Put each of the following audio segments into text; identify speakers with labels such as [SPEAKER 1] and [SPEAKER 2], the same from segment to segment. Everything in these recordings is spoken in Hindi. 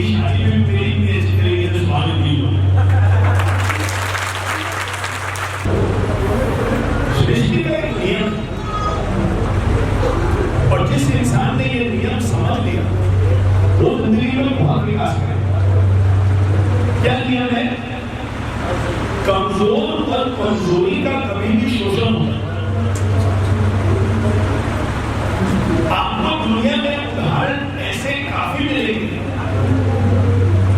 [SPEAKER 1] शादी में मेरी इतनी अच्छी तरीके से स्वागत नहीं हुआ। सृष्टि का एक नियम, और जिस इंसान ने ये नियम समझ लिया वो जिंदगी में बहुत विकास करेगा। क्या नियम है? कमजोर और कमजोरी का कभी भी शोषण होता है। आपको दुनिया में उदाहरण ऐसे काफी मिलेंगे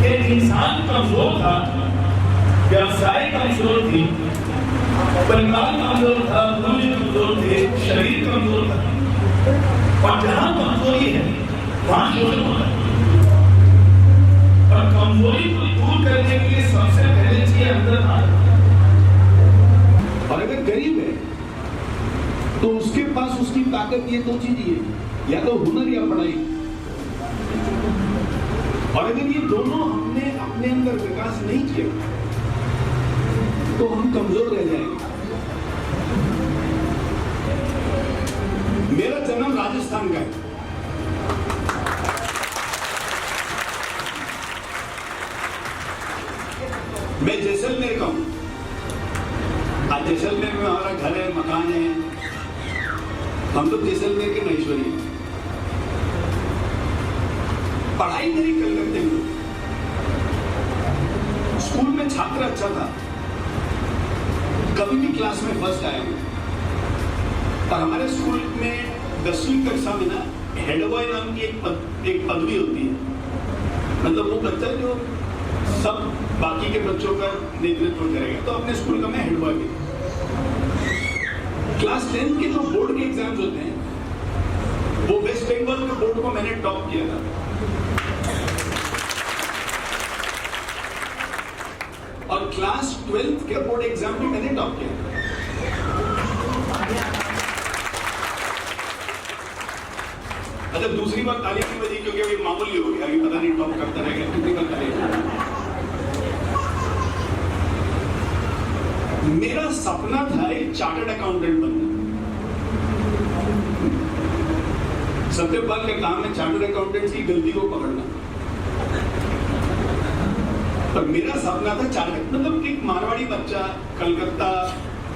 [SPEAKER 1] कि इंसान कमजोर था, व्यवसाय कमजोर थी, परिवार कमजोर था, मूल्य कमजोर थे, शरीर कमजोर था, और जहां कमजोरी है वहां शोषण होता है। और कमजोरी को दूर करने के लिए सबसे पहले चाहिए अंदर आना।
[SPEAKER 2] और अगर गरीब है तो उसके पास उसकी ताकत ये दो चीज है, या तो हुनर या पढ़ाई। और अगर ये दोनों हमने अपने अंदर विकास नहीं किया तो हम कमजोर रह जाएंगे। मेरा जन्म राजस्थान का है। मैं जैसलमेर का हूं। आज जैसलमेर में हमारा घर है, मकान है। हम लोग जैसलमेर के महेश्वरी हैं। पढ़ाई मेरी कलकत्ते में। स्कूल में छात्र अच्छा था, कभी भी क्लास में फर्स्ट आया हूं। और हमारे स्कूल में 10वीं कक्षा में ना हेड बॉय नाम की एक पदवी होती है। मतलब वो बच्चा जो सब बाकी के बच्चों का नेतृत्व करेगा। तो अपने स्कूल का मैं हेड बॉय भी। क्लास 10 के जो बोर्ड के एग्जाम्स होते हैं वो वेस्ट बंगाल के बोर्ड को मैंने टॉप किया था। और क्लास 12th के बोर्ड एग्जाम भी मैंने टॉप किया। अच्छा, दूसरी बार ताली की वजह क्योंकि अभी मामूली हो गया, अभी पता नहीं टॉप करता रहेगा कितनी बार ताली। मेरा सपना था एक चार्टर्ड अकाउंटेंट बनना। सत्यपाल का काम है चार्टर्ड अकाउंटेंट की गलती को पकड़ना। पर मेरा सपना था चार्टर्ड, मतलब एक मारवाड़ी बच्चा कलकत्ता,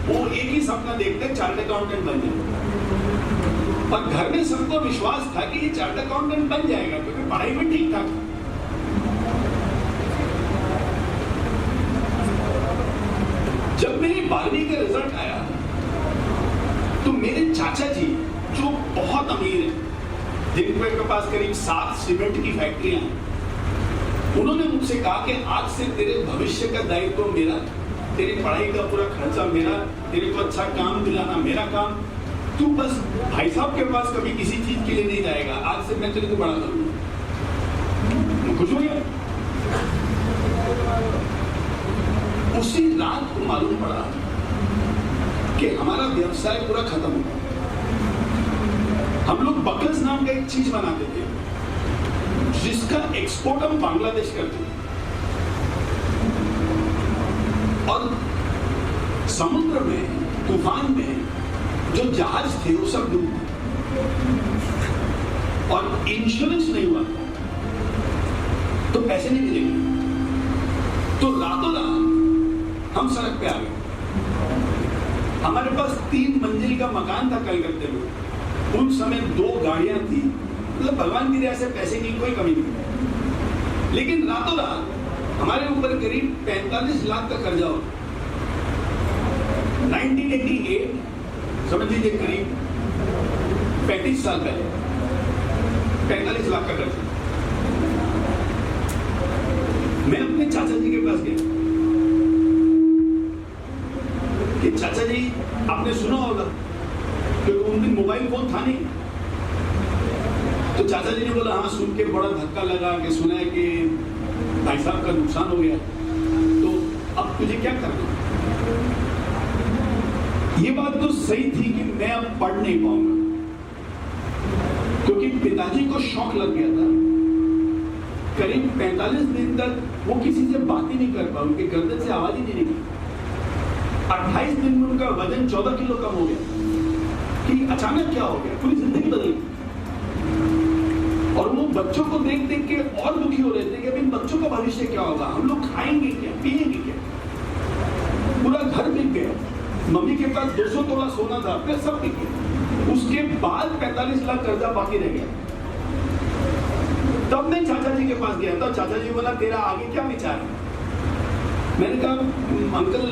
[SPEAKER 2] वो एक ही सपना देखते चार्टर्ड अकाउंटेंट बन जाए। और घर में सबको विश्वास था कि ये चार्टर्ड अकाउंटेंट बन जाएगा क्योंकि पढ़ाई में ठीक ठाक था। जब मेरी 12वीं का रिजल्ट आया तो मेरे चाचा जी जो बहुत अमीर हैं, जिनके पास करीब 7 सीमेंट की फैक्ट्रियां हैं, उन्होंने मुझसे कहा कि आज से तेरे भविष्य का दायित्व मेरा, तेरी पढ़ाई का पूरा खर्चा मेरा, तेरे को अच्छा काम दिलाना मेरा काम। तू बस भाई साहब के पास कभी किसी चीज के लिए नहीं जाएगा, आज से मैं तेरे को बड़ा करूंगा। खुश हो गया। उसी रात को मालूम पड़ा कि हमारा व्यवसाय पूरा खत्म हो गया। हम लोग बकल्स नाम का एक चीज बनाते थे जिसका एक्सपोर्ट हम बांग्लादेश करते थे। और समुद्र में तूफान में जो जहाज थे वो सब डूब गए और इंश्योरेंस नहीं हुआ तो पैसे नहीं मिलेंगे। तो रातों रात हम सड़क पे आ गए। हमारे पास 3 मंजिल का मकान था कलकत्ते में। उन समय 2 गाड़ियां थी। मतलब भगवान की दया से पैसे की कोई कमी नहीं। लेकिन रातों रात हमारे ऊपर करीब 45 लाख का कर्जा हो। 1988 समझ लीजिए करीब 35 साल पहले 45 लाख का कर्जा। मैं अपने चाचा जी के पास गया कि चाचा जी आपने सुना होगा क्योंकि उन दिन मोबाइल फोन था नहीं। तो चाचा जी ने बोला हाँ सुन के बड़ा धक्का लगा कि सुना है कि भाई साहब का नुकसान हो गया, तो अब तुझे क्या करना। ये बात तो सही थी कि मैं अब पढ़ नहीं पाऊंगा क्योंकि पिताजी को शौक लग गया था। करीब 45 दिन तक वो किसी से बात ही नहीं कर पाए, उनके गर्दन से आवाज ही नहीं निकली। 28 दिन में उनका वजन 14 किलो कम हो गया। कि अचानक क्या हो गया, पूरी जिंदगी बदल गई। और वो बच्चों को देख देख के और दुखी हो रहे थे कि अभी का भविष्य क्या होगा, हम लोग खाएंगे क्या, पिएंगे क्या। पूरा घर बिक गया, मम्मी के पास 200 तोला सोना था, फिर सब बिक गया। उसके बाद 45 लाख कर्जा बाकी रह गया। तब मैं चाचा जी के पास गया, तो चाचा जी बोला तेरा आगे क्या विचार है। मैंने कहा अंकल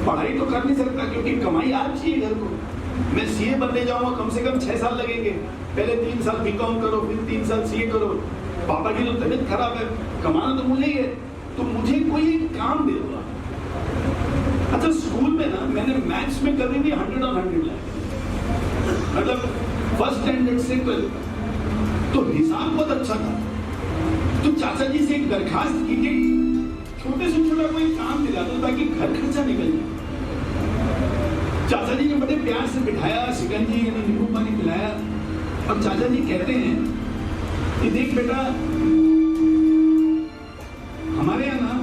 [SPEAKER 2] पढ़ाई तो कर नहीं सकता क्योंकि कमाई आज चाहिए घर को। मैं सीए बनने जाऊंगा, कम से कम 6 साल लगेंगे। पहले 3 साल बीकॉम करो, फिर 3 साल सीए करो। पापा की तो तबीयत खराब है, कमाना तो मुझे ही है, तो मुझे कोई एक काम दे दो। अच्छा स्कूल में ना मैंने मैथ्स में कभी भी 100 और 100 लाया, मतलब फर्स्ट स्टैंडर्ड से 12 तो हिसाब बहुत अच्छा था। तो चाचा जी से एक दरखास्त की कि छोटे से छोटा कोई काम दिला दो ताकि घर खर्चा निकल जाए। चाचा जी ने बड़े प्यार से बिठाया, शिकंजी यानी नींबू पानी पिलाया, और चाचा जी कहते हैं कि देख बेटा, हमारे यहाँ ना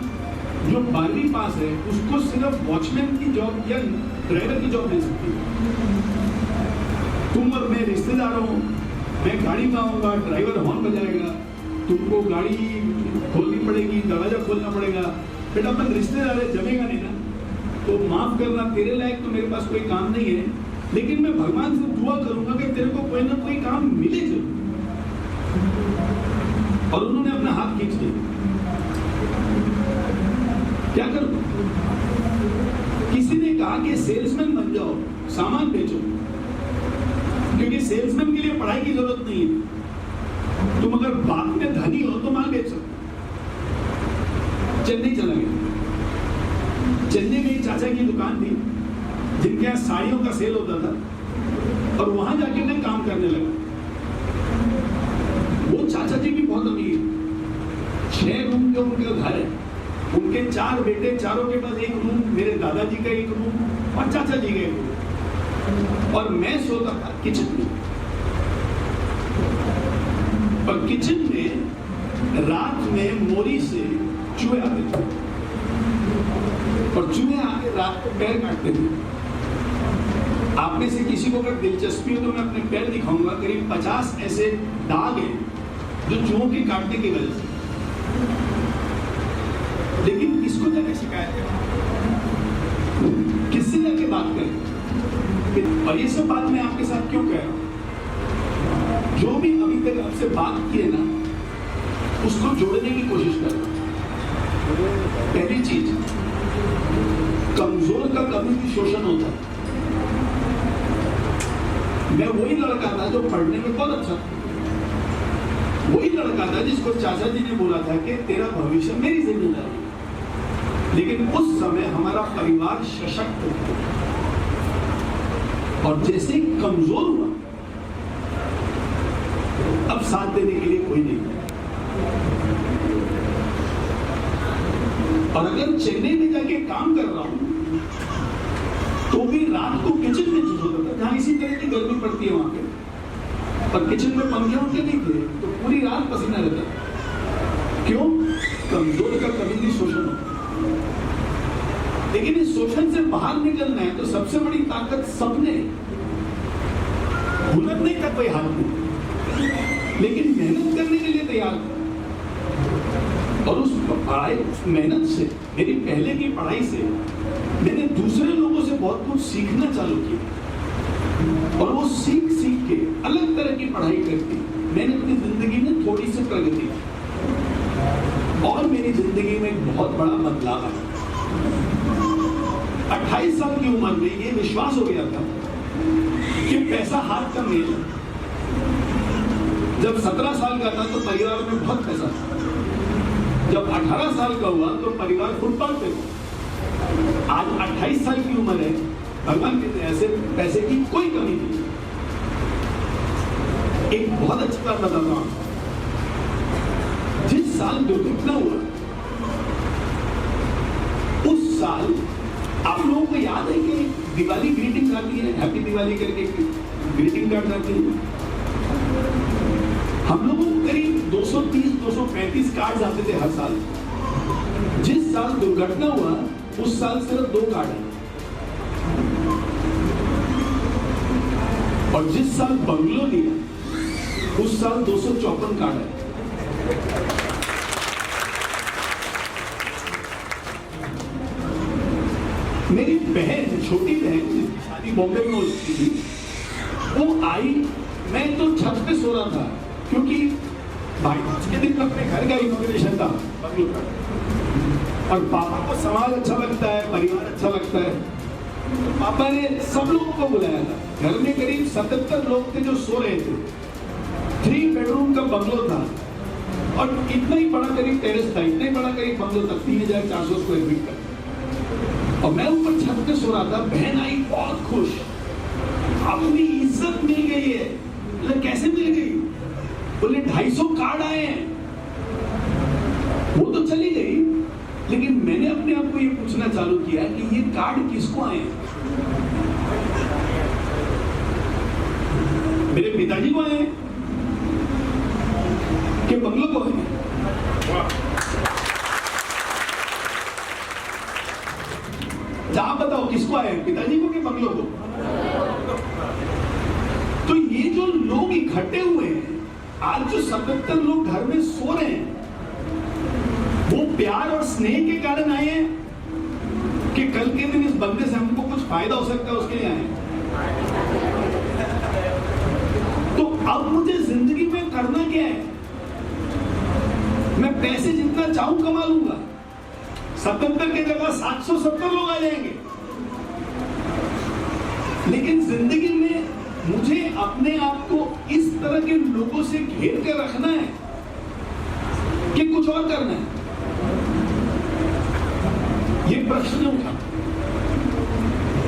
[SPEAKER 2] जो 12वीं पास है उसको सिर्फ वॉचमैन की जॉब या ड्राइवर की जॉब मिल सकती है। तुम और मैं रिश्तेदार हो, मैं गाड़ी में आऊंगा, ड्राइवर हॉर्न बजाएगा, तुमको गाड़ी खोलनी पड़ेगी, दरवाजा खोलना पड़ेगा। बेटा अपन रिश्तेदार है, जमेगा नहीं ना, तो माफ करना, तेरे लायक तो मेरे पास कोई काम नहीं है, लेकिन मैं भगवान से दुआ करूंगा कि तेरे को कोई ना कोई काम मिले जरूर। और उन्होंने अपना हाथ खींच लिया। क्या करूं? किसी ने कहा कि सेल्समैन बन जाओ, सामान बेचो, क्योंकि सेल्समैन के लिए पढ़ाई की जरूरत नहीं है। तुम अगर बाद में धनी हो तो माल बेच सकते। चेन्नई चला गया। चेन्नई में एक चाचा की दुकान थी जिनके यहाँ साड़ियों का सेल होता था, और वहां जाके मैं काम करने लगा। वो चाचा जी भी बहुत अमीर, 6 रूम के उनके घर है, उनके 4 बेटे, चारों के पास एक रूम, मेरे दादाजी का एक रूम और चाचा जी का एक रूम, और मैं सोता था किचन में। और किचन में रात में मोरी से चूहे आते थे, और चूहे आके रात को पैर काटते थे। आप में से किसी को अगर दिलचस्पी हो तो मैं अपने पैर दिखाऊंगा। करीब 50 ऐसे दाग हैं जो चूहों के काटने की वजह से। लेकिन किसको जाके शिकायत करें, किससे जाके बात करें? और ये सब बात मैं आपके साथ क्यों कह रहा हूं? जो भी अभी तक आपसे बात की है ना, उसको जोड़ने की कोशिश कर रहा हूं। पहली चीज, कमजोर का कभी भी शोषण होता है। मैं वही लड़का था जो पढ़ने में बहुत अच्छा था, वही लड़का था जिसको चाचा जी ने बोला था कि तेरा भविष्य मेरी जिम्मेदारी। लेकिन उस समय हमारा परिवार सशक्त था, और जैसे ही कमजोर हुआ, अब साथ देने के लिए कोई नहीं। और अगर चेन्नई में जाके काम कर रहा हूं तो भी रात को किचन में चूस होता था, जहां इसी तरह की गर्मी पड़ती है वहां पे, और किचन में पंखे उनके नहीं थे, तो पूरी रात पसीना रहता। क्यों? कमजोर का कभी भी शोषण होता। लेकिन इस शोषण से बाहर निकलना है तो सबसे बड़ी ताकत सपने। हुनर नहीं था कोई हाथ में, लेकिन मेहनत करने के लिए तैयार था। और उस पढ़ाई, उस मेहनत से, मेरी पहले की पढ़ाई से मैंने दूसरे लोगों से बहुत कुछ सीखना चालू किया, और वो सीख सीख के अलग तरह की पढ़ाई करके मैंने अपनी जिंदगी में थोड़ी सी प्रगति की, और मेरी जिंदगी में एक बहुत बड़ा बदलाव आया। 28 साल की उम्र में ये विश्वास हो गया था कि पैसा हाथ का मेल है। जब 17 साल का था तो परिवार में बहुत पैसा था। जब 18 साल का हुआ तो परिवार फुटपाथ पे था। आज 28 साल की उम्र है, भगवान के ऐसे पैसे की कोई कमी नहीं। एक बहुत अच्छी बात बता रहा हूं, जिस साल दुर्घटना हुआ उस साल आप लोगों को याद है कि दिवाली ग्रीटिंग आती है, हैप्पी दिवाली करके ग्रीटिंग कार्ड आती है। हम लोगों को करीब 230-235 कार्ड आते थे हर साल। जिस साल दुर्घटना हुआ उस साल सिर्फ 2 कार्ड है, और जिस साल बंगलो लिया उस साल 254 कार्ड है। मेरी बहन, छोटी बहन जिसकी शादी बॉम्बे में हुई थी, वो आई, मैं तो छत पे सो रहा था क्योंकि भाई के दिन अपने घर का इनॉग्रेशन था बंगलोर का, और पापा को समाज अच्छा लगता है, परिवार अच्छा लगता है, तो पापा ने सब लोगों को बुलाया था। घर में करीब 77 लोग थे जो सो रहे थे। 3 बेडरूम का बंगलो था और इतना ही बड़ा करीब टेरेस था, इतना ही बड़ा करीब बंगलो था, 3400 स्क्वायर फीट का। और मैं ऊपर छत पे सो रहा था। बहन आई बहुत खुश, अपनी इज्जत मिल गई है। बोले कैसे मिल गई? बोले 250 कार्ड आए हैं। वो तो चली गई, लेकिन मैंने अपने आप को ये पूछना चालू किया कि ये कार्ड किसको आए हैं? मेरे पिताजी को आए कि बंगलों को आए? आप बताओ किसको आए, पिताजी को कि बंगलों को? तो ये जो लोग इकट्ठे हुए हैं, आज जो 77 लोग घर में सो रहे हैं, वो प्यार और स्नेह के कारण आए हैं कि कल के दिन इस बंगले से हमको कुछ फायदा हो सकता है उसके लिए आए? तो अब मुझे जिंदगी में करना क्या है? मैं पैसे जितना चाहूं कमा लूंगा, 77 की जगह 770 लोग आ जाएंगे, लेकिन जिंदगी में मुझे अपने आप को इस तरह के लोगों से घेर कर रखना है कि कुछ और करना है? ये प्रश्न उठा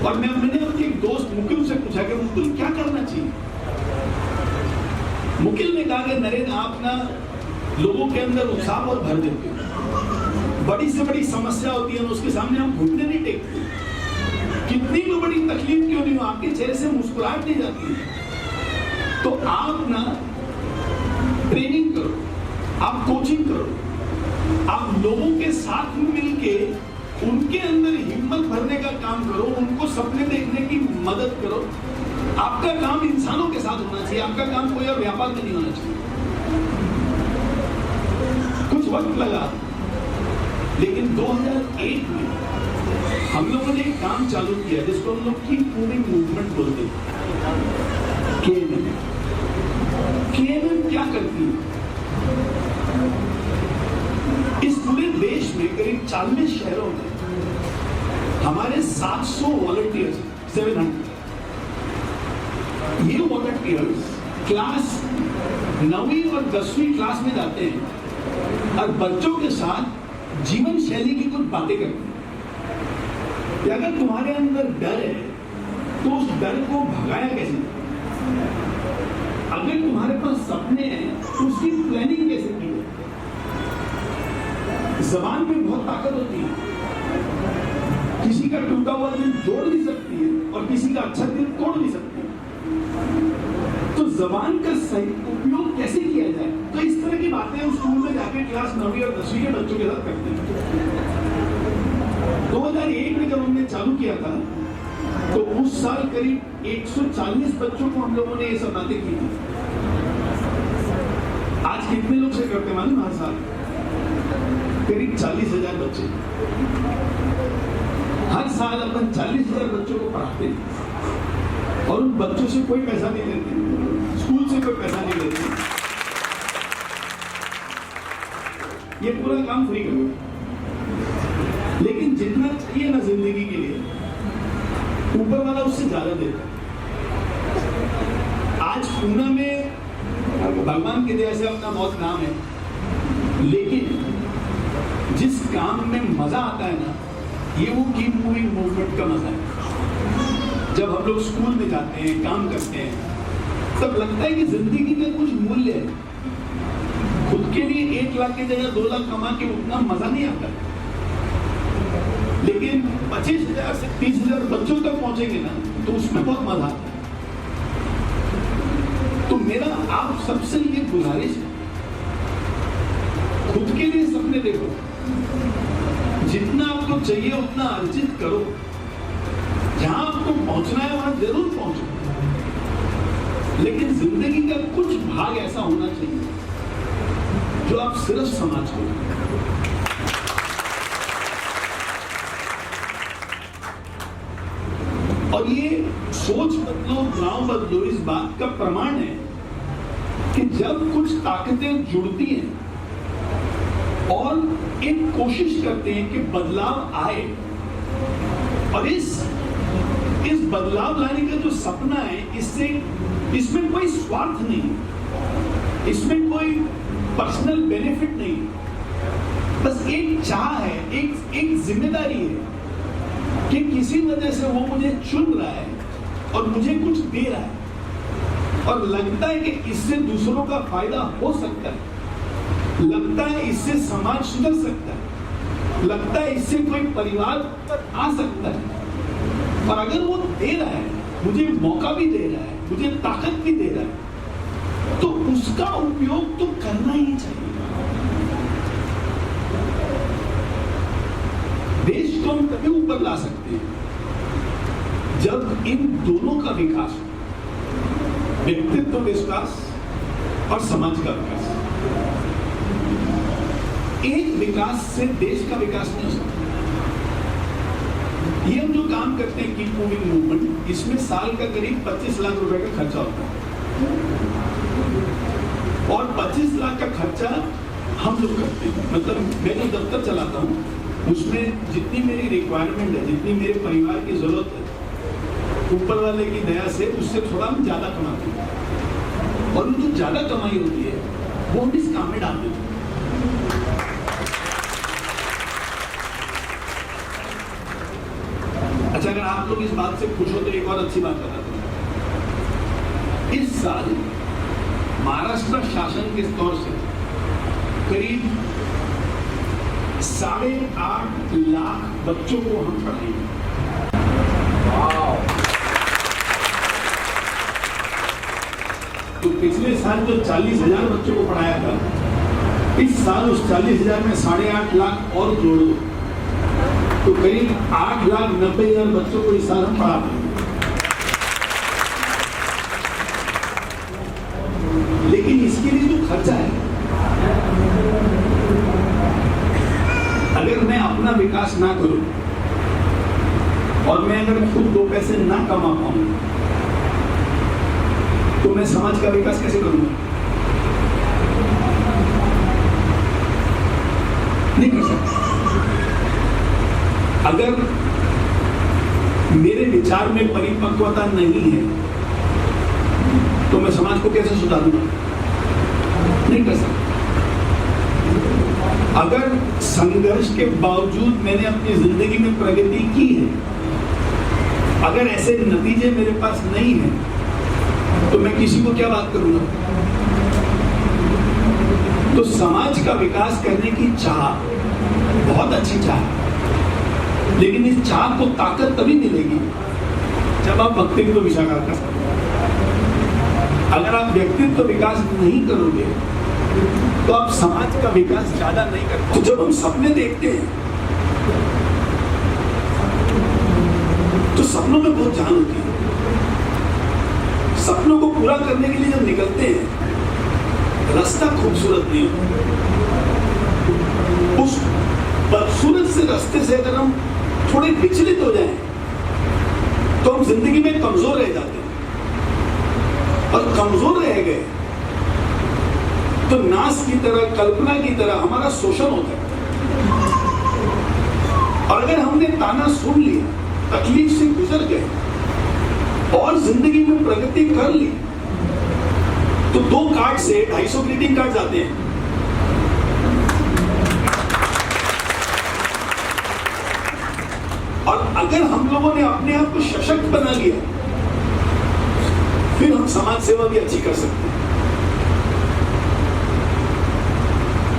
[SPEAKER 2] और मैंने अपने एक दोस्त मुकिल से पूछा कि मुकिल क्या करना चाहिए? मुकिल ने कहा कि नरेंद्र, आप ना लोगों के अंदर उत्साह और भर देते हो। बड़ी से बड़ी समस्या होती है, उसके सामने हम घुटने नहीं टेकते। कितनी भी बड़ी तकलीफ क्यों नहीं हो, आपके चेहरे से मुस्कुराहट नहीं जाती। तो आप ना ट्रेनिंग करो, आप कोचिंग करो, आप लोगों के साथ में मिलके उनके अंदर हिम्मत भरने का काम करो, उनको सपने देखने की मदद करो। आपका काम इंसानों के साथ होना चाहिए, आपका काम कोई और व्यापार में नहीं होना चाहिए। कुछ वक्त लगा, लेकिन 2001 में हम लोगों ने एक काम चालू किया जिसको हम लोग कीप मूविंग मूवमेंट बोलते हैं। केएमएम क्या करती है? इस पूरे देश में करीब 40 शहरों में हमारे 700 वॉलंटियर्स, 700। ये वॉलंटियर्स क्लास 9वीं और 10वीं क्लास में जाते हैं और बच्चों के साथ जीवन शैली की कुछ बातें करते हैं कि अगर तुम्हारे अंदर डर है तो उस डर को भगाया कैसे? अगर तुम्हारे पास सपने हैं तो उसकी प्लानिंग कैसे की है? जबान में बहुत ताकत होती है, किसी का टूटा हुआ दिल जोड़ भी सकती है और किसी का अच्छा दिल तोड़ भी सकती है। तो जबान का सही उपयोग कैसे किया जाए? तो इस तरह की बातें हम स्कूल में जाके क्लास 9वीं और 10वीं के बच्चों के साथ करते हैं। 2001 में जब हमने चालू किया था तो उस साल करीब 140 बच्चों को हम लोगों ने ये सब बातें की थी। आज कितने लोग से करते मालूम? हर साल करीब 40,000 बच्चे। हर साल अपन 40,000 बच्चों को पढ़ाते हैं और उन बच्चों से कोई पैसा नहीं लेते, स्कूल से कोई पैसा नहीं लेते। ये पूरा काम फ्री करो, लेकिन जितना चाहिए ना जिंदगी के लिए, ऊपर वाला उससे ज्यादा देता है। आज पूना में भगवान की दया से अपना बहुत नाम है, लेकिन जिस काम में मजा आता है ना, ये वो कीप मूविंग मूवमेंट का मजा है। जब हम लोग स्कूल में जाते हैं, काम करते हैं, तब लगता है कि जिंदगी में कुछ मूल्य है। खुद के लिए 1 लाख की जगह 2 लाख कमा के उतना मजा नहीं आता, लेकिन 25,000 से 30,000 बच्चों तक पहुंचेंगे ना तो उसमें बहुत मजा आता है। तो मेरा आप सबसे ये गुजारिश है, खुद के लिए सपने देखो, जितना आपको चाहिए उतना अर्जित करो, जहां आपको पहुंचना है वहां जरूर पहुंचो, लेकिन जिंदगी का कुछ भाग ऐसा होना चाहिए जो आप सिर्फ समाज को। और ये सोच बदलो गांव बदलो इस बात का प्रमाण है कि जब कुछ ताकतें जुड़ती हैं और एक कोशिश करते हैं कि बदलाव आए, और इस बदलाव लाने का जो सपना है, इसमें कोई स्वार्थ नहीं, इसमें कोई पर्सनल बेनिफिट नहीं, बस एक चाह है, एक जिम्मेदारी है कि किसी वजह से वो मुझे चुन रहा है और मुझे कुछ दे रहा है, और लगता है कि इससे दूसरों का फायदा हो सकता है, लगता है इससे समाज सुधर सकता है, लगता है इससे कोई परिवार आ सकता है। और अगर वो दे रहा है, मुझे मौका भी दे रहा है, मुझे ताकत भी दे रहा है, तो उसका उपयोग तो करना ही चाहिए। देश को हम तभी ऊपर ला सकते हैं जब इन दोनों का विकास हो, व्यक्तित्व विकास और समाज का विकास। एक विकास से देश का विकास नहीं हो सकता। ये हम जो काम करते हैं कीप मूविंग मूवमेंट, इसमें साल का करीब 25 लाख रुपए का खर्चा होता है, और 25 लाख का खर्चा हम लोग करते हैं। मतलब मैं जो दफ्तर चलाता हूँ उसमें जितनी मेरी रिक्वायरमेंट है, जितनी मेरे परिवार की जरूरत है, ऊपर वाले की दया से उससे थोड़ा हम ज्यादा कमाते हैं, और जो ज्यादा कमाई होती है वो हम इस काम में डाल देते हैं। अच्छा, अगर आप लोग इस बात से खुश हो तो एक और अच्छी बात बताता हूं। इस साल महाराष्ट्र शासन के तौर से करीब 8.5 लाख बच्चों को हम पढ़ाएंगे। तो पिछले साल जो 40,000 बच्चों को पढ़ाया था, इस साल उस 40,000 में 8.5 लाख और जोड़ो तो करीब 8,90,000 बच्चों को इस साल हम पढ़ा पाएंगे। लेकिन इसके लिए जो खर्चा है, अगर मैं अपना विकास ना करूं और मैं अगर खुद 2 पैसे ना कमा पाऊं तो मैं समाज का विकास कैसे करूंगा? नहीं कर सकता। अगर मेरे विचार में परिपक्वता नहीं है तो मैं समाज को कैसे सुधारूंगा? नहीं कर सकता। अगर संघर्ष के बावजूद मैंने अपनी जिंदगी में प्रगति की है, अगर ऐसे नतीजे मेरे पास नहीं है, तो मैं किसी को क्या बात करूंगा? तो समाज का विकास करने की चाह बहुत अच्छी चाह है, लेकिन इस चाह को ताकत तभी मिलेगी जब आप व्यक्तित्व विकास कर सकते। अगर आप व्यक्तित्व विकास नहीं करोगे तो आप समाज का विकास ज्यादा नहीं करते। तो जब हम सपने देखते हैं तो सपनों में बहुत जान होती है। सपनों को पूरा करने के लिए जब निकलते हैं, रास्ता खूबसूरत नहीं होता। उस बदसूरत से रास्ते से अगर हम थोड़े विचलित हो जाएं तो हम जिंदगी में कमजोर रह जाते हैं, और कमजोर रह गए तो नाश की तरह, कल्पना की तरह हमारा शोषण होता है। और अगर हमने ताना सुन लिया, तकलीफ से गुजर गए और जिंदगी में प्रगति कर ली, तो 2 कार्ड से 250 ग्रीटिंग कार्ड आते हैं। और अगर हम लोगों ने अपने आप को सशक्त बना लिया, फिर हम समाज सेवा भी अच्छी कर सकते हैं।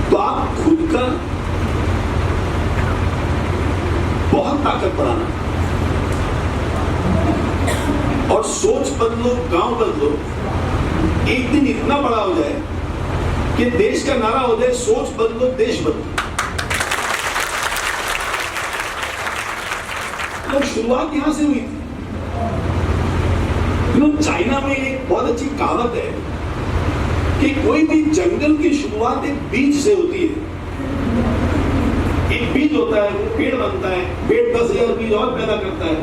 [SPEAKER 2] तो आप खुद का बहुत ताकत बढ़ाना और सोच बदलो, गांव बदलो। एक दिन इतना बड़ा हो जाए कि देश का नारा हो जाए, सोच बदलो देश बदलो। तो शुरुआत यहां से हुई थी। चाइना में एक बहुत अच्छी कहावत है कि कोई भी जंगल की शुरुआत एक बीज से होती है। एक बीज होता है, वो पेड़ बनता है, पेड़ 10,000 बीज और पैदा करता है,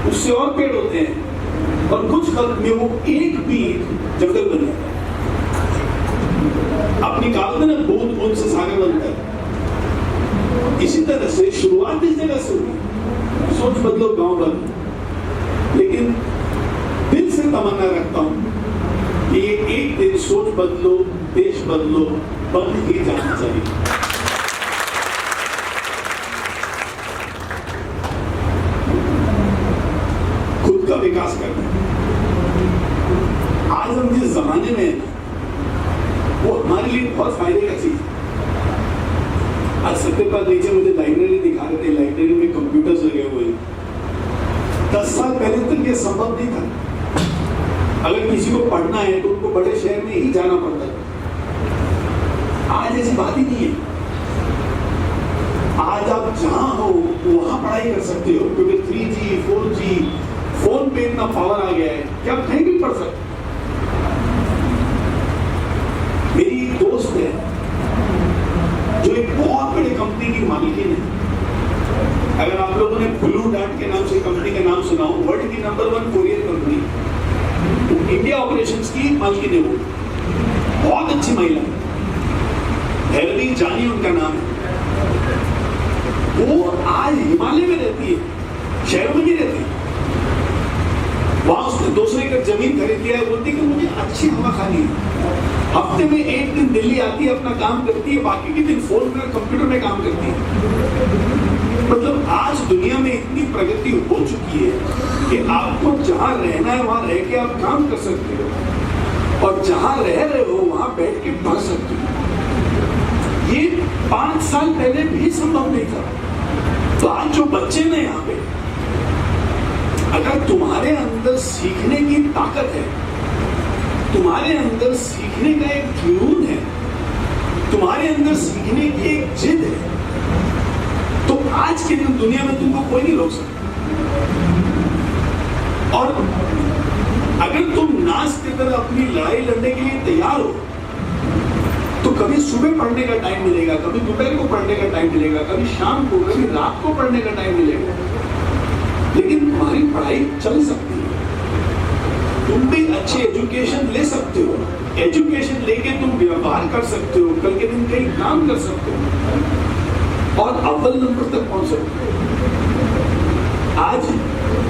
[SPEAKER 2] उससे और पेड़ होते हैं, और कुछ वक्त में वो एक बीज जंगल बन जाता है। अपनी कहावत है ना, बूंद बूंद से सागर बनता है। इसी तरह से शुरुआत इस जगह से हुई। सोच बदलो, गांव बदलो। लेकिन दिल से तमन्ना रखता हूं कि ये एक दिन सोच बदलो, देश बदलो बन ही जाना चाहिए। खुद का विकास करना। आज हम जिस जमाने में हैं, वो हमारे लिए बहुत फायदे का चीज है। आज सत्यपाल नीचे मुझे लाइब्रेरी दिखा रहे थे, लाइब्रेरी में कंप्यूटर्स लगे हुए हैं। 10 साल पहले तक ये संभव नहीं था। अगर किसी को पढ़ना है तो उनको बड़े शहर में ही जाना पड़ता है। आज ऐसी बात ही नहीं है। आज आप जहां हो वहां पढ़ाई कर सकते हो, क्योंकि 3G 4G फोन पे इतना पावर आ गया है कि आप कहीं भी पढ़ सकते। मेरी एक दोस्त है जो एक बहुत बड़ी कंपनी की मालिकिन है। अगर आप लोगों ने ब्लू डार्ट के नाम से कंपनी का नाम सुना हो, वर्ल्ड की नंबर 1 कोरियर कंपनी, तो इंडिया ऑपरेशंस की मालिकिन है वो। बहुत अच्छी महिला है, भैरवी जानी उनका नाम है। वो आज हिमालय में रहती है, शहरों में नहीं रहती। वहां उसने 200 एकड़ जमीन खरीद लिया है। बोलती कि मुझे अच्छी हवा खानी है। हफ्ते में एक दिन दिल्ली आती है, अपना काम करती है, बाकी के दिन फोन में कंप्यूटर में काम करती है। मतलब आज दुनिया में इतनी प्रगति हो चुकी है कि आपको जहां रहना है वहां रह के आप काम कर सकते हो, और जहां रह रहे हो वहां बैठ के पढ़ सकते हो। ये 5 साल पहले भी संभव नहीं था। तो आज जो बच्चे ना यहाँ पे, अगर तुम्हारे अंदर सीखने की ताकत है, तुम्हारे अंदर सीखने का एक जुनून है, तुम्हारे अंदर सीखने की एक जिद है, तो आज के दिन दुनिया में तुमको कोई नहीं रोक सकता। और अगर तुम नाच की तरह अपनी लड़ाई लड़ने के लिए तैयार हो, तो कभी सुबह पढ़ने का टाइम मिलेगा, कभी दोपहर को पढ़ने का टाइम मिलेगा, कभी शाम को, कभी रात को पढ़ने का टाइम मिलेगा, लेकिन तुम्हारी पढ़ाई चल सकती है। तुम भी अच्छी एजुकेशन ले सकते हो। एजुकेशन लेके तुम व्यवहार कर सकते हो, कल के दिन कहीं काम कर सकते हो और अव्वल नंबर तक पहुंच सकते हो। आज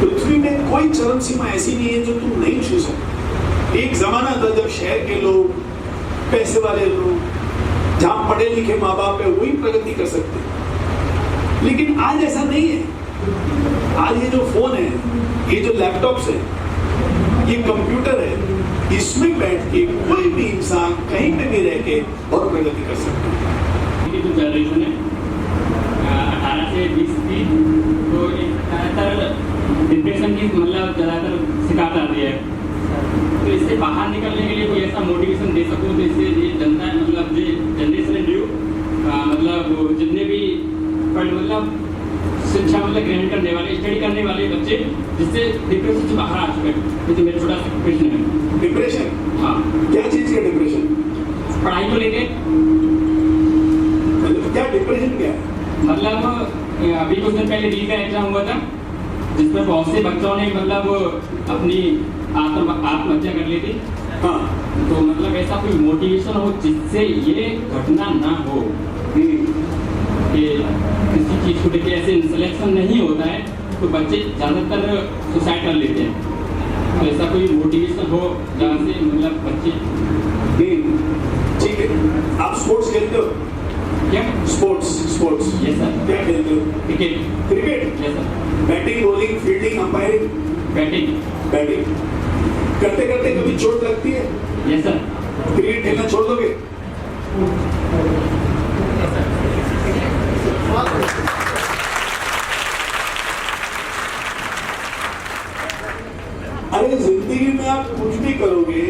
[SPEAKER 2] पृथ्वी में कोई चरम सीमा ऐसी नहीं है जो तुम नहीं छू सकते। एक जमाना था जब शहर के लोग, पैसे वाले लोग, जहां पढ़े लिखे माँ बाप है, वही प्रगति कर सकते, लेकिन आज ऐसा नहीं है। आज ये जो फोन है, ये जो लैपटॉप्स है, ये कंप्यूटर है, इसमें बैठ के कोई भी इंसान कहीं पे भी रह के और प्रगति कर सकता है।
[SPEAKER 3] जो जनरेशन है 18 से 20 की, तो ज़्यादातर डिप्रेशन की मतलब ज़्यादातर शिकायत आती है। तो इससे बाहर निकलने के लिए कोई ऐसा मोटिवेशन दे सकूँ तो इससे ये जनता मतलब जो जनरेशन न्यू मतलब जितने भी मतलब शिक्षा मतलब ग्रहण करने वाले, स्टडी करने वाले बच्चे, जिससे डिप्रेशन से बाहर आ चुके हैं। तो मेरा छोटा सा प्रश्न है।
[SPEAKER 2] डिप्रेशन?
[SPEAKER 3] हाँ।
[SPEAKER 2] क्या चीज है डिप्रेशन?
[SPEAKER 3] पढ़ाई को लेके।
[SPEAKER 2] मतलब क्या डिप्रेशन क्या है?
[SPEAKER 3] मतलब अभी कुछ दिन पहले रील का एग्जाम हुआ था, जिसमें बहुत से बच्चों ने मतलब अपनी आत्महत्या कर ली थी।
[SPEAKER 2] हाँ।
[SPEAKER 3] तो मतलब ऐसा कोई मोटिवेशन हो जिससे ये घटना ना हो कि किसी चीज को लेके ऐसे सिलेक्शन नहीं होता है, तो बच्चे ज्यादातर सुसाइड कर लेते हैं। तो ऐसा कोई मोटिवेशन हो जहाँ से मतलब बच्चे।
[SPEAKER 2] ठीक है। आप स्पोर्ट्स खेलते हो
[SPEAKER 3] क्या?
[SPEAKER 2] Sports
[SPEAKER 3] yes sir.
[SPEAKER 2] क्या खेलते हो? Cricket?
[SPEAKER 3] Yes sir.
[SPEAKER 2] Batting, bowling, fielding, umpiring? Batting करते करते कभी चोट लगती है?
[SPEAKER 3] Yes sir.
[SPEAKER 2] क्रिकेट खेलना छोड़ दोगे? अरे जिंदगी में आप कुछ भी करोगे,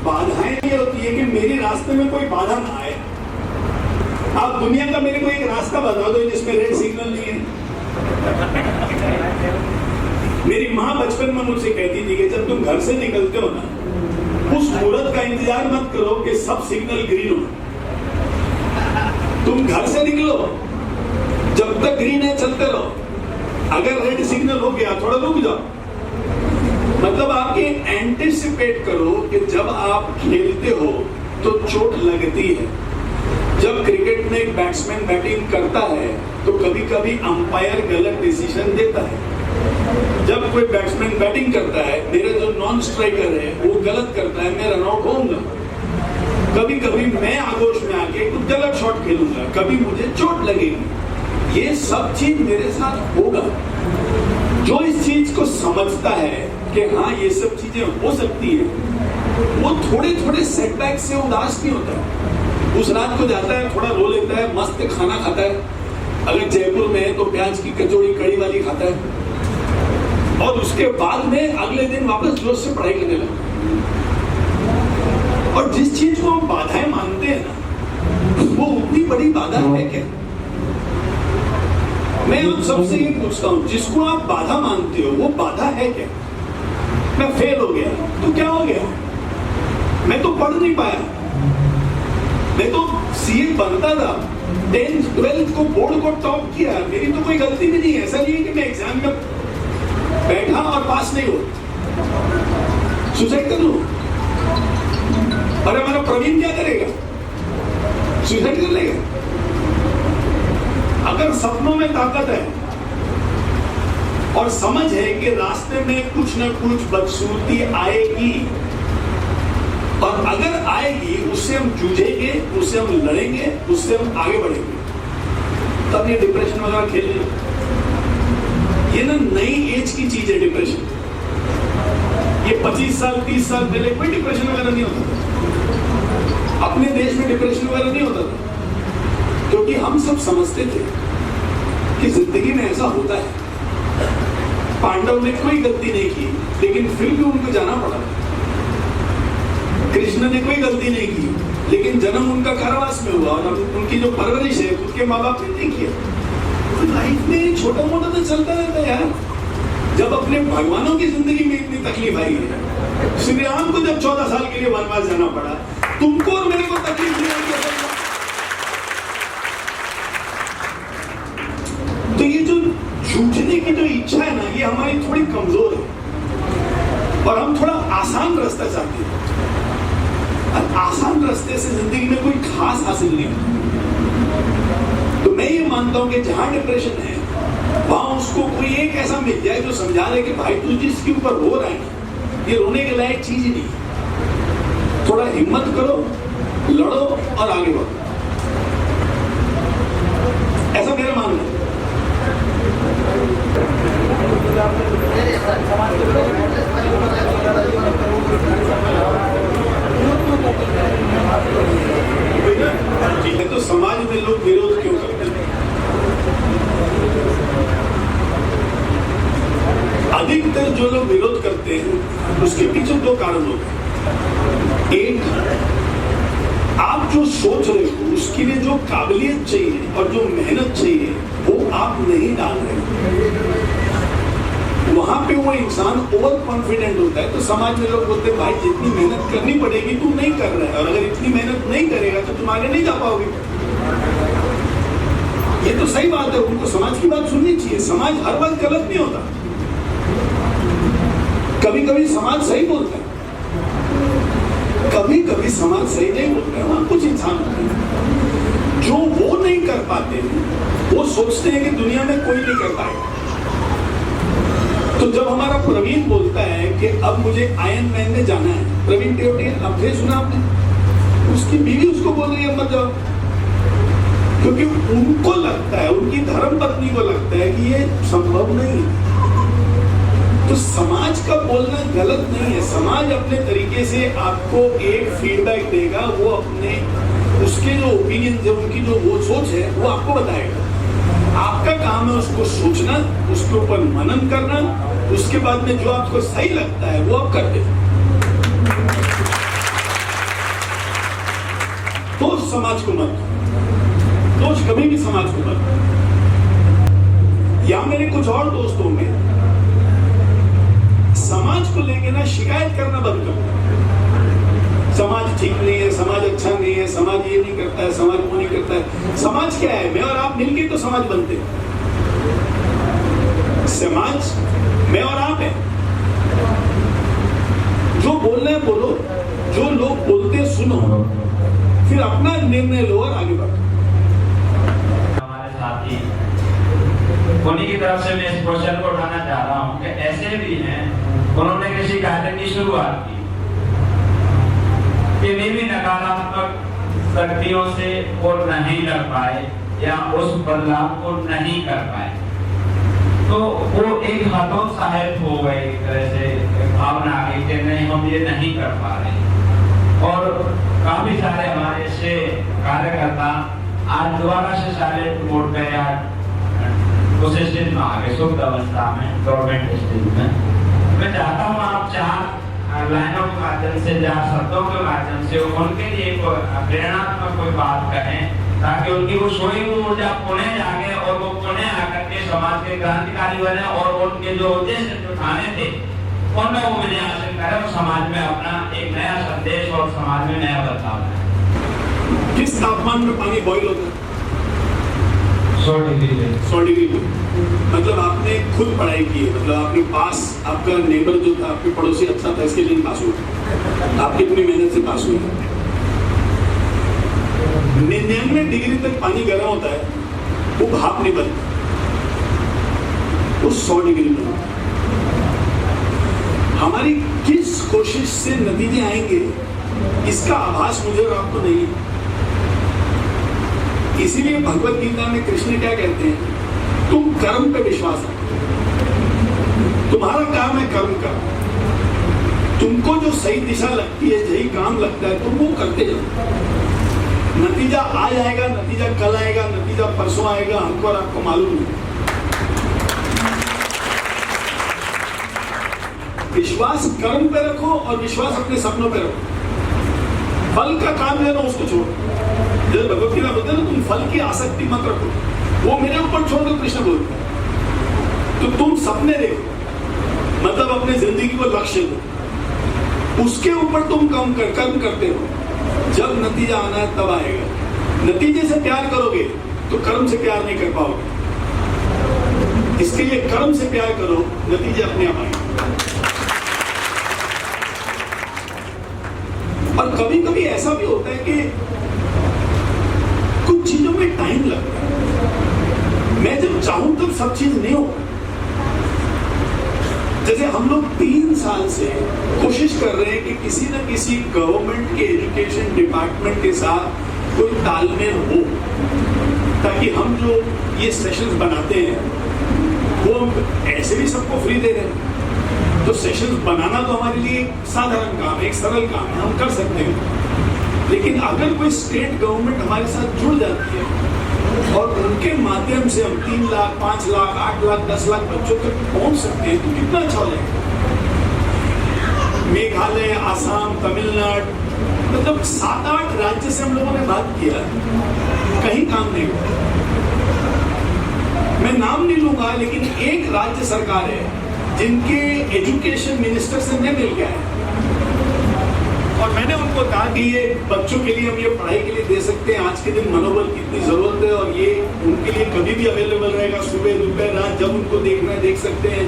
[SPEAKER 2] बाधाएं ये होती है कि मेरे रास्ते में कोई बाधा ना आए। आप दुनिया का मेरे को एक रास्ता बता दो जिसमें रेड सिग्नल नहीं है। मेरी माँ बचपन में मुझसे कहती थी कि जब तुम घर से निकलते हो ना, उस मुहूर्त का इंतजार मत करो कि सब सिग्नल ग्रीन हो। तुम घर से निकलो, जब तक ग्रीन है चलते रहो, अगर रेड सिग्नल हो गया थोड़ा रुक जाओ, मतलब आप ये एंटिसिपेट करो कि जब आप खेलते हो तो चोट लगती है। जब क्रिकेट में एक बैट्समैन बैटिंग करता है तो कभी कभी अंपायर गलत डिसीजन देता है। जब कोई बैट्समैन बैटिंग करता है, मेरा जो नॉन स्ट्राइकर है वो गलत करता है, मैं रन आउट होऊंगा। कभी कभी मैं आगोश में आके कुछ गलत शॉट खेलूंगा, कभी मुझे चोट लगेगी। ये सब चीज मेरे साथ होगा। जो इस चीज को समझता है कि हाँ ये सब चीजें हो सकती है, वो थोड़े थोड़े सेटबैक से उदास नहीं होता है। उस रात को जाता है, थोड़ा रो लेता है, मस्त खाना खाता है, अगर जयपुर में है तो प्याज की कचौड़ी कड़ी वाली खाता है, और उसके बाद में अगले दिन वापस जोश से पढ़ाई करने लगता है। और जिस चीज को हम बाधाएं मानते हैं ना, वो उतनी बड़ी बाधा है क्या? मैं आप सबसे ये पूछता हूं, जिसको आप बाधा मानते हो वो बाधा है क्या? मैं फेल हो गया तो क्या हो गया? मैं तो पढ़ नहीं पाया, मैं तो सीए बनता था, 10th 12th को बोर्ड को टॉप किया, मेरी तो कोई गलती भी नहीं है। ऐसा नहीं है कि मैं एग्जाम में बैठा और पास नहीं हुआ, सुसाइड कर लूं। और हमारा प्रवीण क्या करेगा? सुसाइड कर लेगा। अगर सपनों में ताकत है और समझ है कि रास्ते में कुछ न कुछ बदसूरती आएगी, और अगर आएगी उससे हम जूझेंगे, उससे हम लड़ेंगे, उससे हम आगे बढ़ेंगे, तब ये डिप्रेशन वगैरह खेल लेना। ये ना नई एज की चीज है डिप्रेशन। ये 25 साल 30 साल पहले कोई डिप्रेशन वगैरह नहीं होता था। अपने देश में डिप्रेशन वगैरह नहीं होता था, क्योंकि हम सब समझते थे कि जिंदगी में ऐसा होता है। पांडव ने कोई गलती नहीं की, लेकिन फिर भी उनको जाना पड़ा। कृष्ण ने कोई गलती नहीं की, लेकिन जन्म उनका कारावास में हुआ, और उनकी जो परवरिश है उनके माँ बाप ने नहीं किया। तो लाइफ में छोटा मोटा तो चलता रहता है यार। जब अपने भगवानों की जिंदगी में इतनी तकलीफ आई है, श्री राम को जब 14 साल के लिए वनवास जाना पड़ा, तुमको और मेरे को तकलीफ नहीं आई। तो ये जो जूझने की जो इच्छा है ना, ये हमारी थोड़ी कमजोर है, और हम थोड़ा आसान रास्ता चाहते हैं। और आसान रास्ते से जिंदगी में कोई खास हासिल नहीं होता। तो मैं ये मानता हूं कि जहां डिप्रेशन है, वहां उसको कोई एक ऐसा मिल जाए जो समझा रहे कि भाई तू जिसके ऊपर रो रहा है ना, ये रोने के लायक चीज ही नहीं। थोड़ा हिम्मत करो, लड़ो और आगे बढ़ो। ऐसा मेरा मानना है। ठीक है, तो समाज में लोग विरोध क्यों करते हैं? अधिकतर जो लोग विरोध करते हैं उसके पीछे दो कारण होते हैं। एक, आप जो सोच रहे हो उसके लिए जो काबिलियत चाहिए और जो मेहनत चाहिए वो आप नहीं डाल रहे। वहां पे वो इंसान ओवर कॉन्फिडेंट होता है, तो समाज में लोग बोलते हैं भाई जितनी मेहनत करनी पड़ेगी तू नहीं कर रहा है, और अगर इतनी मेहनत नहीं करेगा तो तुम आगे नहीं जा पाओगे। ये तो सही बात है, उनको समाज की बात सुननी चाहिए। समाज हर बात गलत नहीं होता, कभी कभी समाज सही बोलता है, कभी कभी समाज सही नहीं बोलता है। वहां कुछ इंसान होते हैं जो वो नहीं कर पाते, वो सोचते हैं कि दुनिया में कोई नहीं कर पाएगा। तो जब हमारा प्रवीण बोलता है कि अब मुझे आयरन मैन में जाना है, प्रवीण टेवटिया, अब फिर सुना आपने, उसकी बीवी उसको बोल रही है मत जाओ, क्योंकि उनको लगता है, उनकी धर्म पत्नी को लगता है कि ये संभव नहीं है। तो समाज का बोलना गलत नहीं है। समाज अपने तरीके से आपको एक फीडबैक देगा, वो अपने उसके जो ओपिनियन है, उनकी जो वो सोच है वो आपको बताएगा। आपका काम है उसको सोचना, उसके ऊपर मनन करना, उसके बाद में जो आपको सही लगता है वो आप कर दे। तो समाज को मत, दोष कभी भी समाज को मत। या मेरे कुछ और दोस्तों में समाज को लेके ना शिकायत करना बंद करो। समाज ठीक नहीं है, समाज अच्छा नहीं है, समाज ये नहीं करता है, समाज वो नहीं करता है। समाज क्या है? मैं और आप मिलके तो समाज बनते हैं। समाज मैं और आप है। जो बोलना है बोलो, जो लोग बोलते हैं सुनो, फिर अपना निर्णय लो और आगे बढ़ो।
[SPEAKER 4] हमारे साथी उन्हीं की तरफ से मैं इस क्वेश्चन को उठाना चाह रहा हूँ कि ऐसे भी हैं, उन्होंने कृषि कानून की शुरुआत की कि वे भी नकारात्मक शक्तियों से वो नहीं लड़ पाए या उस बदलाव को नहीं कर पाए, तो वो एक हतोत्साहित हो गए, एक तरह से भावना आ गई कि नहीं हम ये नहीं कर पा रहे। और काफी सारे हमारे से कार्यकर्ता आज दोबारा से सारे मोड पे या उस स्टेज में आ गए, सुप्त अवस्था में, गवर्नमेंट स्टेज में। मैं चाहता हूँ आप 4 लाइनों के माध्यम से, 4 शब्दों के माध्यम से उनके लिए प्रेरणात्मक कोई बात कहें, ताकि उनकी वो सोई हुई ऊर्जा पुणे जागे और वो पुणे आकर के समाज के क्रांतिकारी बने और उनके जो उद्देश्य जो ठाने थे उनमें वो विजय हासिल करें और समाज में अपना एक नया संदेश और समाज में नया बदलाव लाए।
[SPEAKER 2] किस तापमान में पानी बॉईल होता है?
[SPEAKER 4] 100 डिग्री पे।
[SPEAKER 2] 100 डिग्री पे। मतलब आपने खुद पढ़ाई की है, मतलब आपके पास आपका नेबर जो था, आपके पड़ोसी अच्छा था, इसके लिए पास हुआ, आप कितनी मेहनत से पास हुए। 99 डिग्री तक पानी गर्म होता है, वो भाप नहीं बनती, वो 100 डिग्री में। हमारी किस कोशिश से नतीजे आएंगे इसका आभास मुझे और आपको नहीं है। इसीलिए भगवत गीता में कृष्ण क्या कहते हैं, तुम कर्म पे विश्वास रखो, तुम्हारा काम है कर्म का, तुमको जो सही दिशा लगती है, सही काम लगता है, तुम वो करते जाओ। नतीजा आ जाएगा, नतीजा कल आएगा, नतीजा परसों आएगा, हमको और आपको मालूम नहीं। विश्वास कर्म पे रखो और विश्वास अपने सपनों पे रखो। फल का काम लेना उसको छोड़ो। जैसे भगवत गीता बोलते हैं ना, तुम फल की आसक्ति मत रखो, वो मेरे ऊपर छोड़ दो, कृष्ण बोलते हैं। तो तुम सपने देखो, मतलब अपने जिंदगी को लक्ष्य दो, उसके ऊपर तुम कर्म करते हो। जब नतीजा आना है तब आएगा। नतीजे से प्यार करोगे तो कर्म से प्यार नहीं कर पाओगे, इसके लिए कर्म से प्यार करो, नतीजे अपने आप आएंगे। और कभी कभी ऐसा भी होता है कि कुछ चीजों में टाइम लगता है, मैं जब चाहूं तब सब चीज नहीं हो। जैसे हम लोग 3 साल से कोशिश कर रहे हैं कि किसी न किसी गवर्नमेंट के एजुकेशन डिपार्टमेंट के साथ कोई तालमेल हो, ताकि हम जो ये सेशंस बनाते हैं वो ऐसे भी सबको फ्री दे रहे हैं। तो सेशंस बनाना तो हमारे लिए एक साधारण काम है, एक सरल काम है, हम कर सकते हैं। लेकिन अगर कोई स्टेट गवर्नमेंट हमारे साथ जुड़ जाती है और उनके माध्यम से हम 3 लाख, 5 लाख, 8 लाख, 10 लाख बच्चों तक पहुंच सकते हैं, तो कितना अच्छा हो जाएगा। मेघालय, आसाम, तमिलनाडु, मतलब 7-8 राज्य से हम लोगों ने बात किया, कहीं काम नहीं हुआ। मैं नाम नहीं लूंगा, लेकिन एक राज्य सरकार है जिनके एजुकेशन मिनिस्टर से मैं मिल गया है और मैंने उनको कहा कि ये बच्चों के लिए हम ये पढ़ाई के लिए दे सकते हैं। आज के दिन मनोबल की इतनी जरूरत है और ये उनके लिए कभी भी अवेलेबल रहेगा, सुबह दोपहर रात, जब उनको देखना है देख सकते हैं।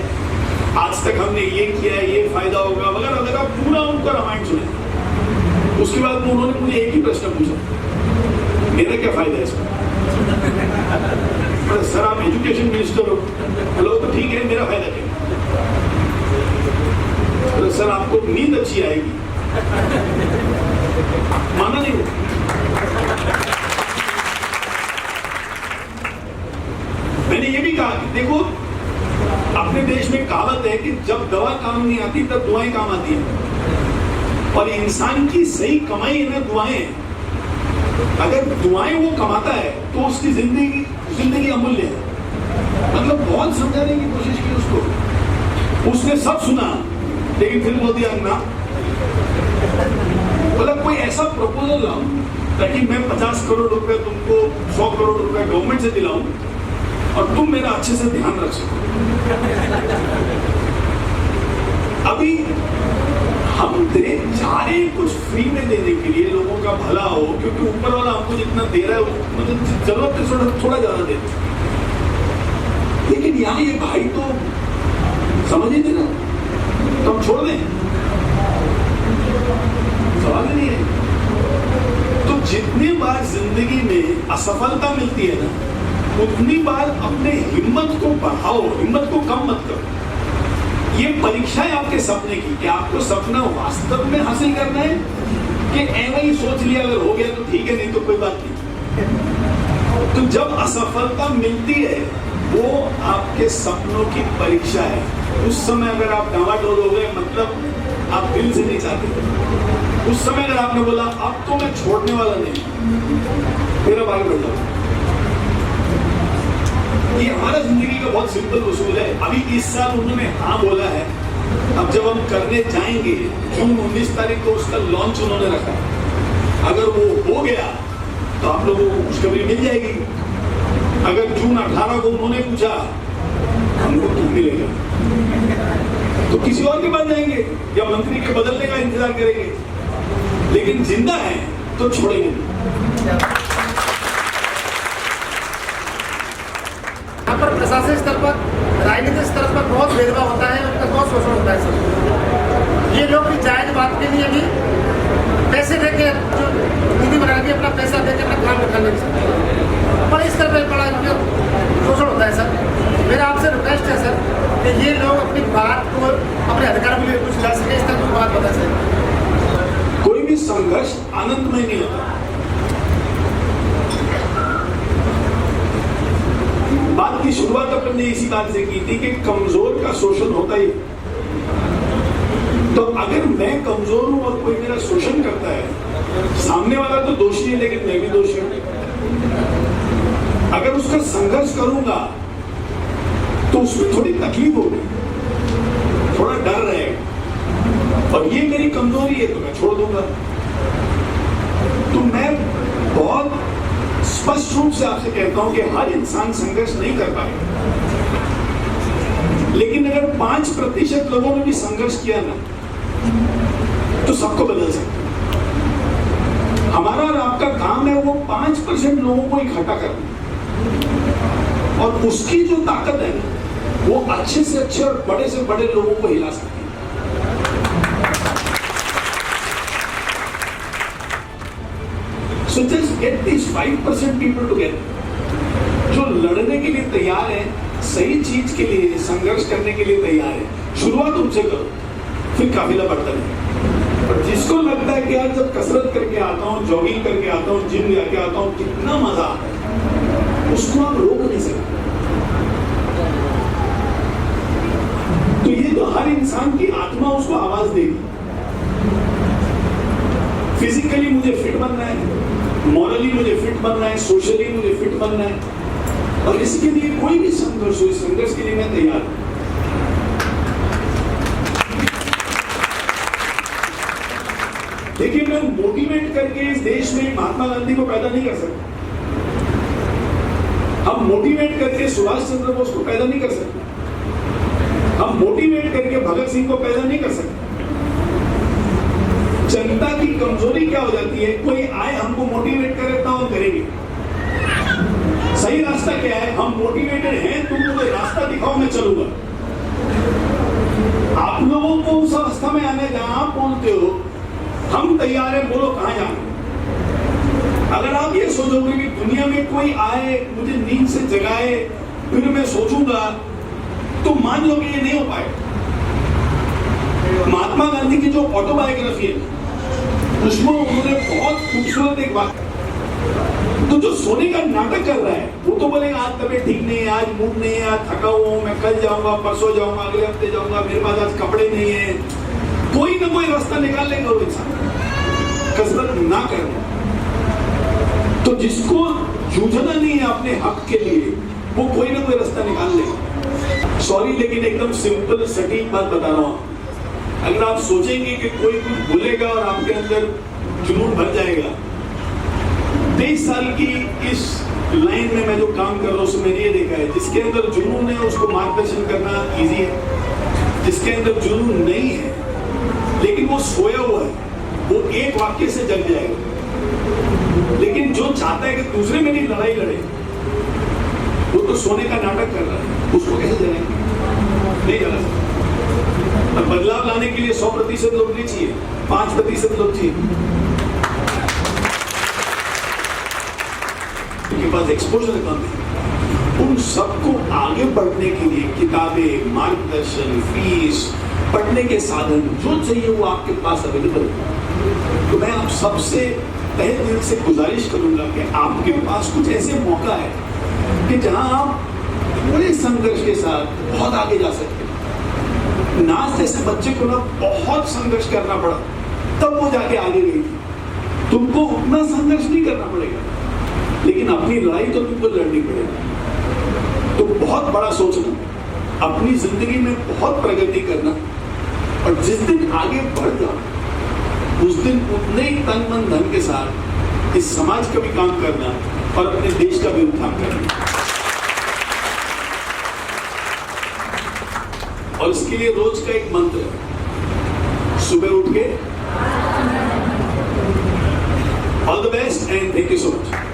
[SPEAKER 2] आज तक हमने ये किया है, ये फायदा होगा वगैरह वगैरह, पूरा उनका रामायण सुना। उसके बाद में उन्होंने मुझे एक ही प्रश्न पूछा, मेरा क्या फायदा है इसमें? सर आप एजुकेशन मिनिस्टर हो। हेलो, तो ठीक है, मेरा फायदा क्या? सर आपको नींद अच्छी आएगी। माना नहीं। मैंने ये भी कहा कि देखो, अपने देश में कहावत है कि जब दवा काम नहीं आती तब दुआएं काम आती हैं। और इंसान की सही कमाई है ना दुआएं। अगर दुआएं वो कमाता है तो उसकी जिंदगी अमूल्य है। मतलब बहुत समझाने की कोशिश की उसको, उसने सब सुना, लेकिन फिर बोल दिया ना। मतलब कोई ऐसा प्रपोजल लाओ ताकि मैं 50 करोड़ रुपए तुमको, 100 करोड़ रुपए गवर्नमेंट से दिलाऊं और तुम मेरा अच्छे से ध्यान रख सको। अभी हम जा रहे हैं कुछ फ्री में देने के लिए, लोगों का भला हो, क्योंकि ऊपर वाला हमको जितना दे रहा है मतलब जरूरत है थोड़ा ज्यादा देते हैं। लेकिन यहाँ ये भाई तो समझ ही नहीं रहा, तो हम छोड़ दें। सवाल ही नहीं है। तो जितनी बार जिंदगी में असफलता मिलती है ना, उतनी बार अपने हिम्मत को बढ़ाओ, हिम्मत को कम मत करो। ये परीक्षा है आपके सपने की कि आपको सपना वास्तव में हासिल करना है कि ऐसा ही सोच लिया अगर हो गया तो ठीक है, नहीं तो कोई बात नहीं। तो जब असफलता मिलती है वो आपके सपनों की परीक्षा है। उस समय अगर आप डावाडोल हो गए, मतलब आप दिल से नहीं चाहते। उस समय अगर आपने बोला अब तो मैं छोड़ने वाला नहीं, फिर अब आगे बढ़ जाओ। ये हमारा जिंदगी का बहुत सिंपल उसूल है। अभी इस साल उन्होंने हाँ बोला है, अब जब हम करने जाएंगे जून 19 तारीख को उसका लॉन्च उन्होंने रखा है। अगर वो हो गया तो आप लोगों को खुशखबरी मिल जाएगी। अगर जून 18 को उन्होंने पूछा हमको क्यों मिलेगा, तो किसी और के पास जाएंगे या मंत्री के बदलने का इंतजार करेंगे। लेकिन जिंदा है तो छोड़ेंगे नहीं।
[SPEAKER 5] यहाँ पर प्रशासन स्तर पर, राजनीतिक स्तर पर बहुत भेदभाव होता है, उनका बहुत शोषण होता है सर। ये लोग भी जायज बात के लिए भी पैसे देके जो नीति बना के अपना पैसा देके अपना काम निकालने की सकते, बड़े स्तर पर बड़ा शोषण होता है सर। मेरा आपसे रिक्वेस्ट है सर कि ये लोग अपनी बात को अपने अधिकार के लिए कुछ ला सके, इस तरह की बात बता सके।
[SPEAKER 2] कोई भी संघर्ष आनंदमय नहीं होता। बात की शुरुआत अपन ने इसी बात से की थी कि कमजोर का शोषण होता ही। तो अगर मैं कमजोर हूं और कोई मेरा शोषण करता है, सामने वाला तो दोषी है लेकिन मैं भी दोषी हूं। अगर उसका संघर्ष करूंगा तो उसमें थोड़ी तकलीफ होगी, थोड़ा डर रहेगा, और ये मेरी कमजोरी है तो मैं छोड़ दूंगा। तो मैं बहुत स्पष्ट रूप से आपसे कहता हूं कि हर इंसान संघर्ष नहीं कर पाएगा, लेकिन अगर 5% लोगों ने भी संघर्ष किया ना तो सबको बदल सकता है। हमारा और आपका काम है वो 5% लोगों को इकट्ठा करना, और उसकी जो ताकत है वो अच्छे से अच्छे और बड़े से बड़े लोगों को हिला सकती है। So just get these 5% people together, जो लड़ने के लिए तैयार है, सही चीज के लिए संघर्ष करने के लिए तैयार है। शुरुआत उनसे करो, फिर काफिला बढ़ता है। और जिसको लगता है कि यार जब कसरत करके आता हूँ, जॉगिंग करके आता हूँ, जिम जाके आता हूँ, कितना मजा आता है, उसको आप रोक नहीं सकते। तो ये तो हर इंसान की आत्मा उसको आवाज देगी। फिजिकली मुझे फिट बनना है, मॉरली मुझे फिट बनना है, सोशली मुझे फिट बनना है, और इसके लिए कोई भी संघर्ष हो, इस संघर्ष के लिए मैं तैयार हूं। देखिए, मैं मोटिवेट करके इस देश में महात्मा गांधी को पैदा नहीं कर सकता। हम मोटिवेट करके सुभाष चंद्र बोस को पैदा नहीं कर सकते। हम मोटिवेट करके भगत सिंह को पैदा नहीं कर सकते। जनता की कमजोरी क्या हो जाती है, कोई आए हमको मोटिवेट करे तो हम करेंगे। सही रास्ता क्या है, हम मोटिवेटेड हैं, तुम मुझे रास्ता दिखाओ, मैं चलूंगा। आप लोगों को उस अवस्था में आने जहां आप बोलते हो हम तैयार हैं, बोलो कहां जाना। अगर आप ये सोचोगे कि दुनिया में कोई आए मुझे नींद से जगाए फिर मैं सोचूंगा, तो मान लो कि ये नहीं हो पाएगा। महात्मा गांधी की जो ऑटोबायोग्राफी है उसमें उन्होंने बहुत खूबसूरत एक बात, तो जो सोने का नाटक कर रहा है वो तो बोलेगा आज तबीयत ठीक नहीं है, आज मूड नहीं है, आज थका हुआ हूं, मैं कल जाऊंगा, परसों जाऊंगा, अगले हफ्ते जाऊंगा, मेरे पास आज कपड़े नहीं है। कोई ना कोई रास्ता निकाल लेगा वो इंसान कसरत ना करना। तो जिसको जूझना नहीं है अपने हक के लिए, वो कोई ना कोई रास्ता निकाल लेगा। सॉरी, लेकिन एकदम सिंपल सटीक बात बता रहा हूं। अगर आप सोचेंगे कि कोई कुछ बोलेगा और आपके अंदर जुनून भर जाएगा, 23 साल की इस लाइन में मैं जो काम कर रहा हूं उसमें ये देखा है, जिसके अंदर जुनून है उसको मार्गदर्शन करना इजी है। जिसके अंदर जुनून नहीं है लेकिन वो सोया हुआ है, वो एक वाक्य से जग जाएगा। लेकिन जो चाहता है कि दूसरे में नहीं लड़ाई लड़े, वो तो सोने का नाटक कर रहा है, उसको कैसे जलाएंगे? नहीं जला सकते। और बदलाव लाने के लिए 100% लोग नहीं चाहिए, 5% लोग चाहिए। उनके पास एक्सपोजर कम है। उन सबको आगे बढ़ने के लिए किताबें, मार्गदर्शन, फीस, पढ़ने के साधन जो चाहिए वो आपके पास अवेलेबल है। तो मैं आप सबसे तहे दिल से गुजारिश करूंगा कि आपके पास कुछ ऐसे मौका है कि जहां आप पूरे संघर्ष के साथ बहुत आगे जा सकते हैं। नाज जैसे बच्चे को ना बहुत संघर्ष करना पड़ा, तब वो जाके आगे गई थी। तुमको उतना संघर्ष नहीं करना पड़ेगा, लेकिन अपनी लड़ाई तो तुमको लड़नी पड़ेगी। तो बहुत बड़ा सोचना, अपनी जिंदगी में बहुत प्रगति करना, और जिस दिन आगे बढ़ जाओ उस दिन उतने ही तन मन धन के साथ इस समाज का भी काम करना और अपने देश का भी उत्थान करना। और इसके लिए रोज का एक मंत्र है, सुबह उठ के all the best and thank you so much.